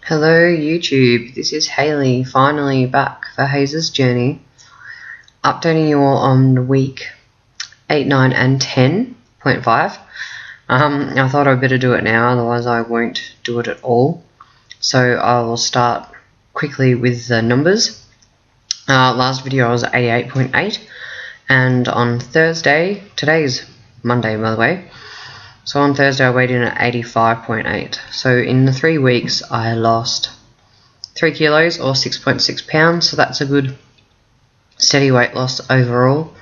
Hello YouTube, this is Hayley, finally back for Hayes' journey, updating you all on week 8, 9 and 10.5. I thought I'd better do it now, otherwise I won't do it at all. So I will start quickly with the numbers. Last video I was at 88.8, and on Thursday, today's Monday by the way, so on Thursday I weighed in at 85.8. So in the 3 weeks I lost 3 kilos or 6.6 pounds. So that's a good steady weight loss overall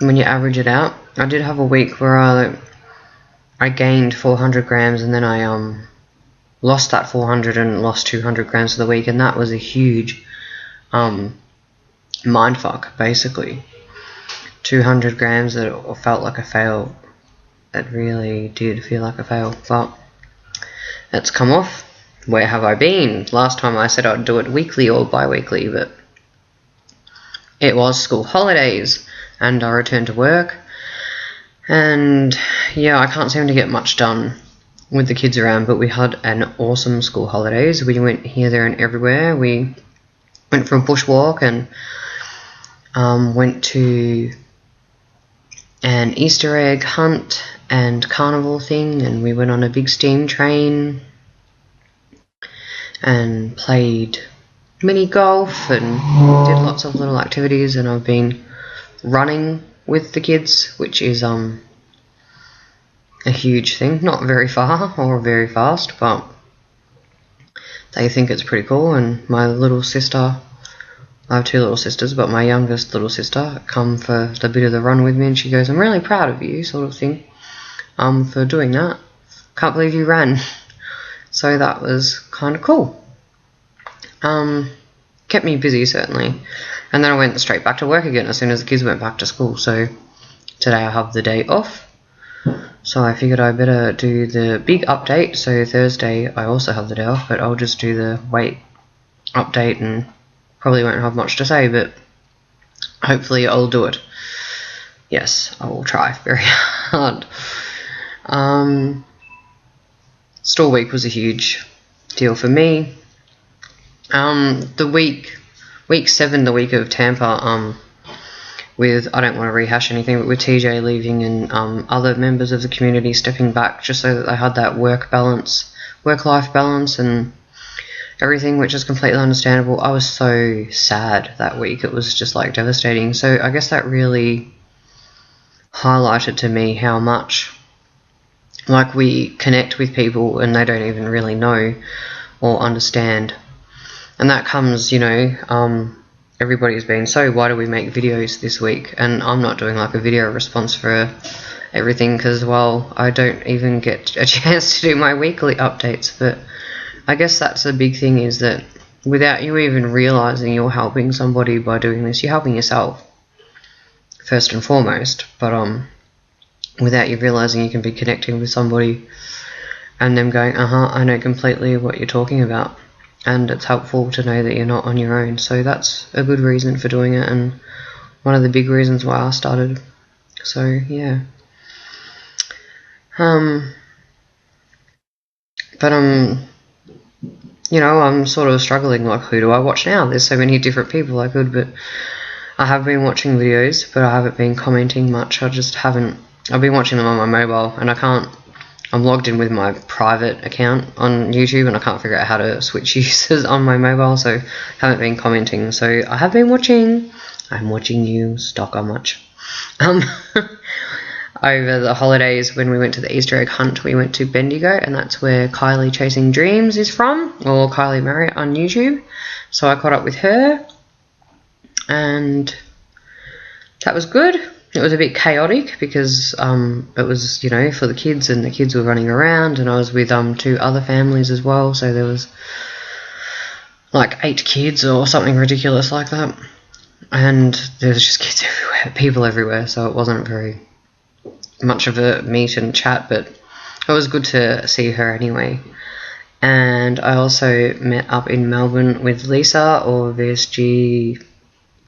when you average it out. I did have a week where I gained 400 grams and then I lost that 400 and lost 200 grams for the week, and that was a huge mindfuck basically. 200 grams that felt like a fail. It really did feel like a fail, but it's come off. Where have I been? Last time I said I'd do it weekly or bi-weekly, but it was school holidays and I returned to work, and yeah, I can't seem to get much done with the kids around, but we had an awesome school holidays. We went here, there and everywhere. We went for a bushwalk and went to an Easter egg hunt and carnival thing, and we went on a big steam train and played mini golf and did lots of little activities. And I've been running with the kids, which is a huge thing. Not very far or very fast, but they think it's pretty cool. And my little sister, I have 2 little sisters, but my youngest little sister come for the bit of the run with me, and she goes, "I'm really proud of you," sort of thing, for doing that. Can't believe you ran. So that was kind of cool. Kept me busy certainly. And then I went straight back to work again as soon as the kids went back to school. So today I have the day off. So I figured I better do the big update. So Thursday I also have the day off, but I'll just do the weight update and probably won't have much to say, but hopefully I'll do it. Yes, I will try very hard. Store week was a huge deal for me. The week 7, the week of Tampa, with, I don't want to rehash anything, but with TJ leaving and other members of the community stepping back just so that they had that work-life balance and everything, which is completely understandable. I was so sad that week. It was just like devastating. So I guess that really highlighted to me how much like we connect with people and they don't even really know or understand. And that comes, you know, everybody's been, "So why do we make videos this week?" And I'm not doing like a video response for everything because, well, I don't even get a chance to do my weekly updates. But I guess that's the big thing, is that without you even realizing you're helping somebody by doing this, you're helping yourself first and foremost. But without you realizing, you can be connecting with somebody and them going, I know completely what you're talking about. And it's helpful to know that you're not on your own. So that's a good reason for doing it, and one of the big reasons why I started. So yeah. You know, I'm sort of struggling, like, who do I watch now? There's so many different people I could, but I have been watching videos, but I haven't been commenting much. I've been watching them on my mobile, and I'm logged in with my private account on YouTube, and I can't figure out how to switch users on my mobile, so haven't been commenting. So I have been watching. I'm watching you, stalk how much. Over the holidays, when we went to the Easter egg hunt, we went to Bendigo, and that's where Kylie Chasing Dreams is from, or Kylie Marriott on YouTube. So I caught up with her, and that was good. It was a bit chaotic because it was, you know, for the kids, and the kids were running around, and I was with 2 other families as well, so there was like 8 kids or something ridiculous like that, and there was just kids everywhere, people everywhere, so it wasn't very much of a meet and chat, but it was good to see her anyway. And I also met up in Melbourne with Lisa, or VSG,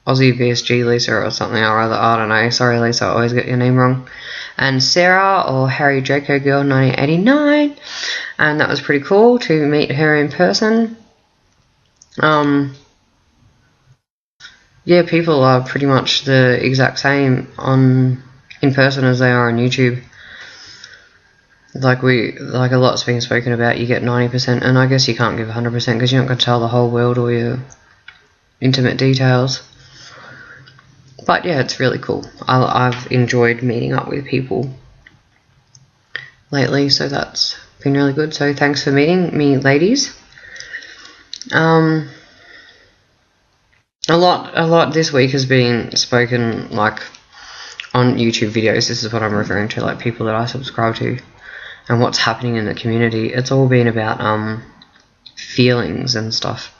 Aussie VSG Lisa or something or other, I don't know, sorry Lisa, I always get your name wrong, and Sarah, or Harry Draco Girl 1989, and that was pretty cool to meet her in person. Yeah, people are pretty much the exact same in person as they are on YouTube. Like a lot's been spoken about. You get 90%, and I guess you can't give 100% because you're not going to tell the whole world all your intimate details. But yeah, it's really cool. I've enjoyed meeting up with people lately, so that's been really good. So thanks for meeting me, ladies. A lot this week has been spoken, like, on YouTube videos. This is what I'm referring to, like people that I subscribe to and what's happening in the community. It's all been about feelings and stuff.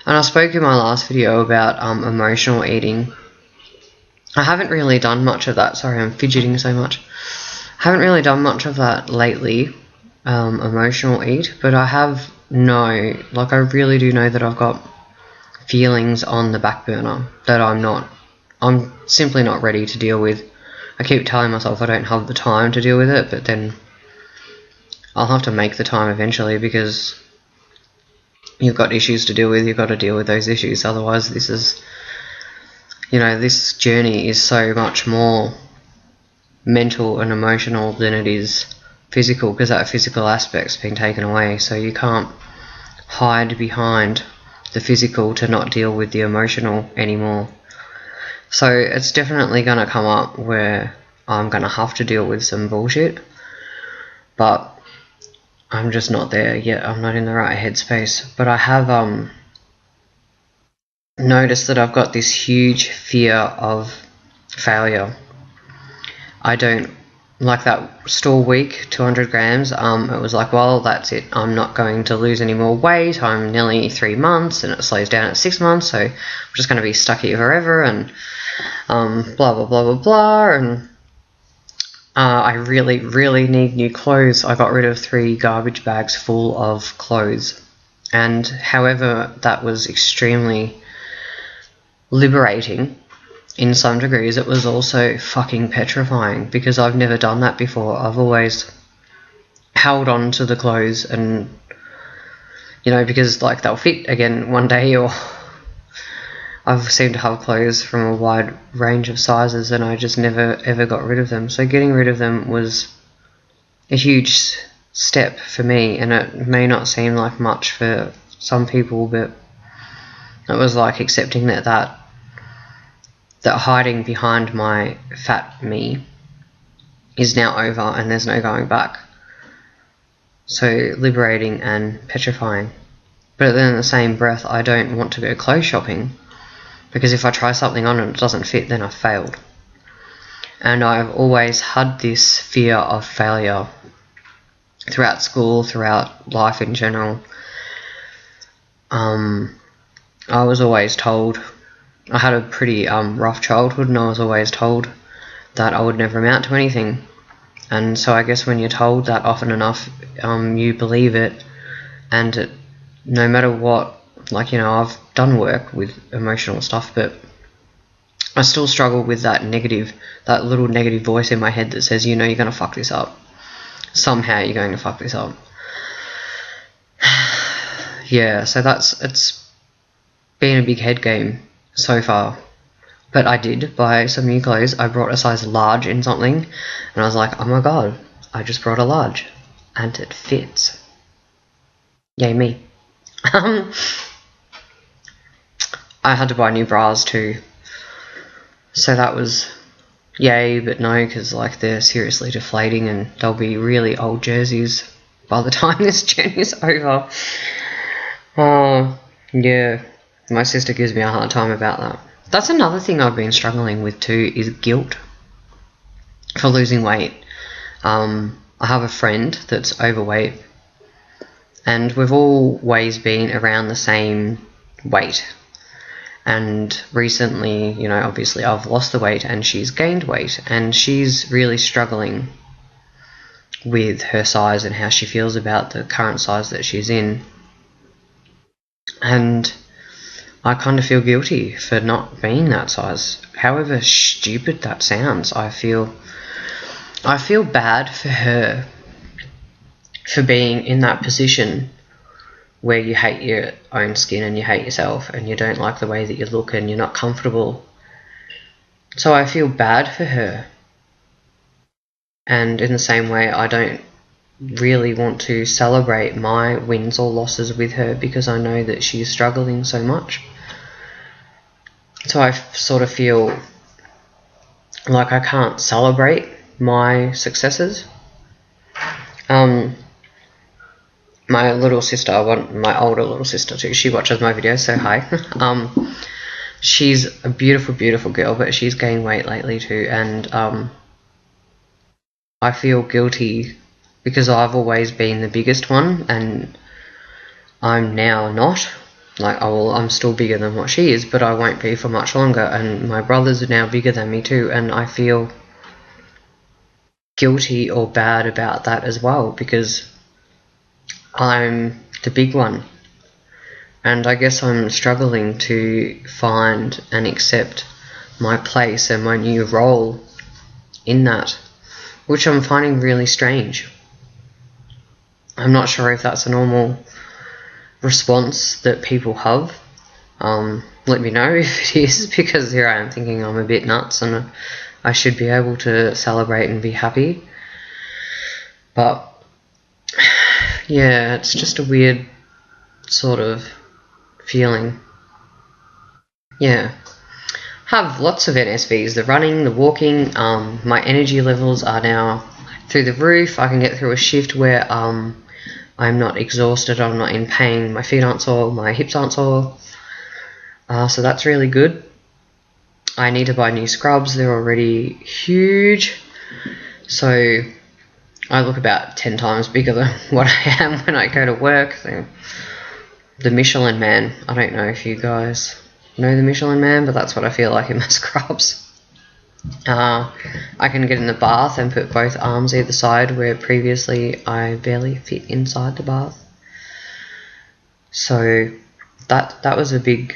And I spoke in my last video about emotional eating. I haven't really done much of that. Sorry, I'm fidgeting so much. I haven't really done much of that lately, emotional eat, but I really do know that I've got feelings on the back burner that I'm simply not ready to deal with. I keep telling myself I don't have the time to deal with it, but then I'll have to make the time eventually, because you've got issues to deal with. You've got to deal with those issues. Otherwise, this journey is so much more mental and emotional than it is physical, because that physical aspect's been taken away. So you can't hide behind the physical to not deal with the emotional anymore. So it's definitely going to come up where I'm going to have to deal with some bullshit, but I'm just not there yet. I'm not in the right headspace. But I have noticed that I've got this huge fear of failure. I don't like that store week, 200 grams. It was like, well, that's it. I'm not going to lose any more weight. I'm nearly 3 months, and it slows down at 6 months, so I'm just going to be stuck here forever, and blah, blah, blah, blah, blah, and I really, really need new clothes. I got rid of 3 garbage bags full of clothes, and however that was extremely liberating in some degrees, it was also fucking petrifying, because I've never done that before. I've always held on to the clothes, and because like they'll fit again one day, or I've seemed to have clothes from a wide range of sizes, and I just never ever got rid of them. So getting rid of them was a huge step for me, and it may not seem like much for some people, but it was like accepting that hiding behind my fat me is now over, and there's no going back. So liberating and petrifying. But then in the same breath, I don't want to go clothes shopping, because if I try something on and it doesn't fit, then I've failed. And I've always had this fear of failure throughout school, throughout life in general. I was always told, I had a pretty rough childhood, and I was always told that I would never amount to anything. And so I guess when you're told that often enough, you believe it, and no matter what, I've done work with emotional stuff, but I still struggle with that little negative voice in my head that says, you're going to fuck this up. Somehow you're going to fuck this up. Yeah, so it's been a big head game so far. But I did buy some new clothes. I brought a size large in something, and I was like, oh my god, I just brought a large, and it fits. Yay me. I had to buy new bras too, so that was yay, but no, because they're seriously deflating, and they'll be really old jerseys by the time this journey's over. Oh, yeah, my sister gives me a hard time about that. That's another thing I've been struggling with too, is guilt for losing weight. I have a friend that's overweight, and we've always been around the same weight. And recently, obviously I've lost the weight and she's gained weight, and she's really struggling with her size and how she feels about the current size that she's in. And I kind of feel guilty for not being that size. However stupid that sounds, I feel bad for her. for being in that position where you hate your own skin and you hate yourself and you don't like the way that you look and you're not comfortable. So I feel bad for her. And in the same way, I don't really want to celebrate my wins or losses with her because I know that she's struggling so much. So I sort of feel like I can't celebrate my successes. My little sister, my older little sister too, she watches my videos, so hi. She's a beautiful, beautiful girl, but she's gained weight lately too, and I feel guilty because I've always been the biggest one, and I'm now not. Like, I'm still bigger than what she is, but I won't be for much longer, and my brothers are now bigger than me too, and I feel guilty or bad about that as well, because I'm the big one. And I guess I'm struggling to find and accept my place and my new role in that, which I'm finding really strange. I'm not sure if that's a normal response that people have. Let me know if it is, because here I am thinking I'm a bit nuts and I should be able to celebrate and be happy. But yeah, it's just a weird sort of feeling. Yeah. Have lots of NSVs, the running, the walking. My energy levels are now through the roof. I can get through a shift where I'm not exhausted, I'm not in pain, my feet aren't sore, my hips aren't sore. So that's really good. I need to buy new scrubs, they're already huge. So I look about 10 times bigger than what I am when I go to work. So the Michelin Man, I don't know if you guys know the Michelin Man, but that's what I feel like in my scrubs. I can get in the bath and put both arms either side, where previously I barely fit inside the bath. So that was a big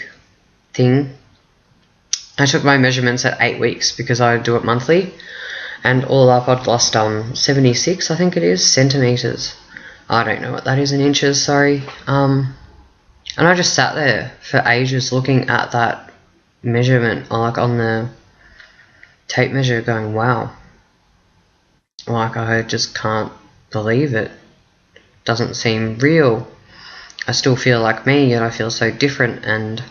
thing. I took my measurements at 8 weeks because I do it monthly, and all up I'd lost 76, I think it is, centimetres. I don't know what that is in inches, sorry. And I just sat there for ages looking at that measurement, like on the tape measure, going, wow. Like, I just can't believe it. Doesn't seem real. I still feel like me, yet I feel so different, and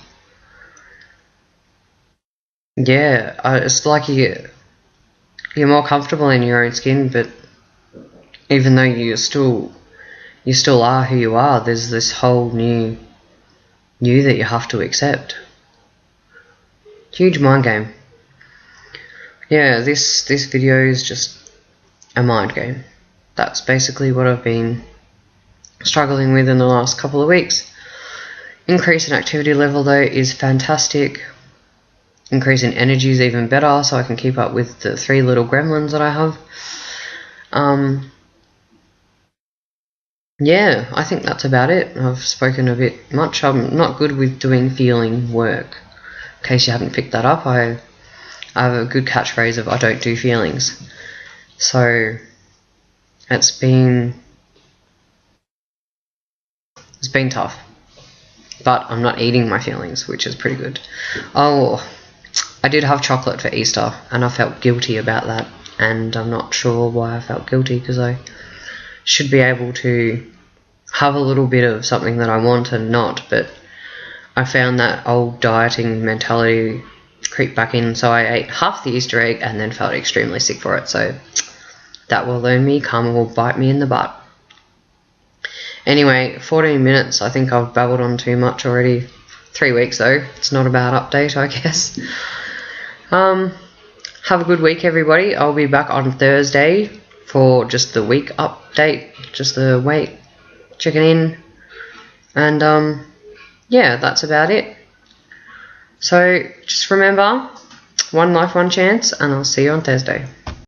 yeah, it's like you're more comfortable in your own skin, but even though you still are who you are, there's this whole new you that you have to accept. Huge mind game. Yeah, this video is just a mind game. That's basically what I've been struggling with in the last couple of weeks. Increase in activity level though is fantastic. Increase in energy is even better, so I can keep up with the 3 little gremlins that I have. Yeah, I think that's about it. I've spoken a bit much. I'm not good with doing feeling work. In case you haven't picked that up, I have a good catchphrase of I don't do feelings. So it's been tough. But I'm not eating my feelings, which is pretty good. Oh, I did have chocolate for Easter, and I felt guilty about that. And I'm not sure why I felt guilty, because I should be able to have a little bit of something that I want and not, but I found that old dieting mentality creep back in, so I ate half the Easter egg and then felt extremely sick for it. So that will learn me, karma will bite me in the butt. Anyway, 14 minutes, I think I've babbled on too much already. 3 weeks though, it's not a bad update, I guess. Have a good week everybody. I'll be back on Thursday for just the week update, just the weight checking in, and yeah, that's about it. So just remember, one life, one chance, and I'll see you on Thursday.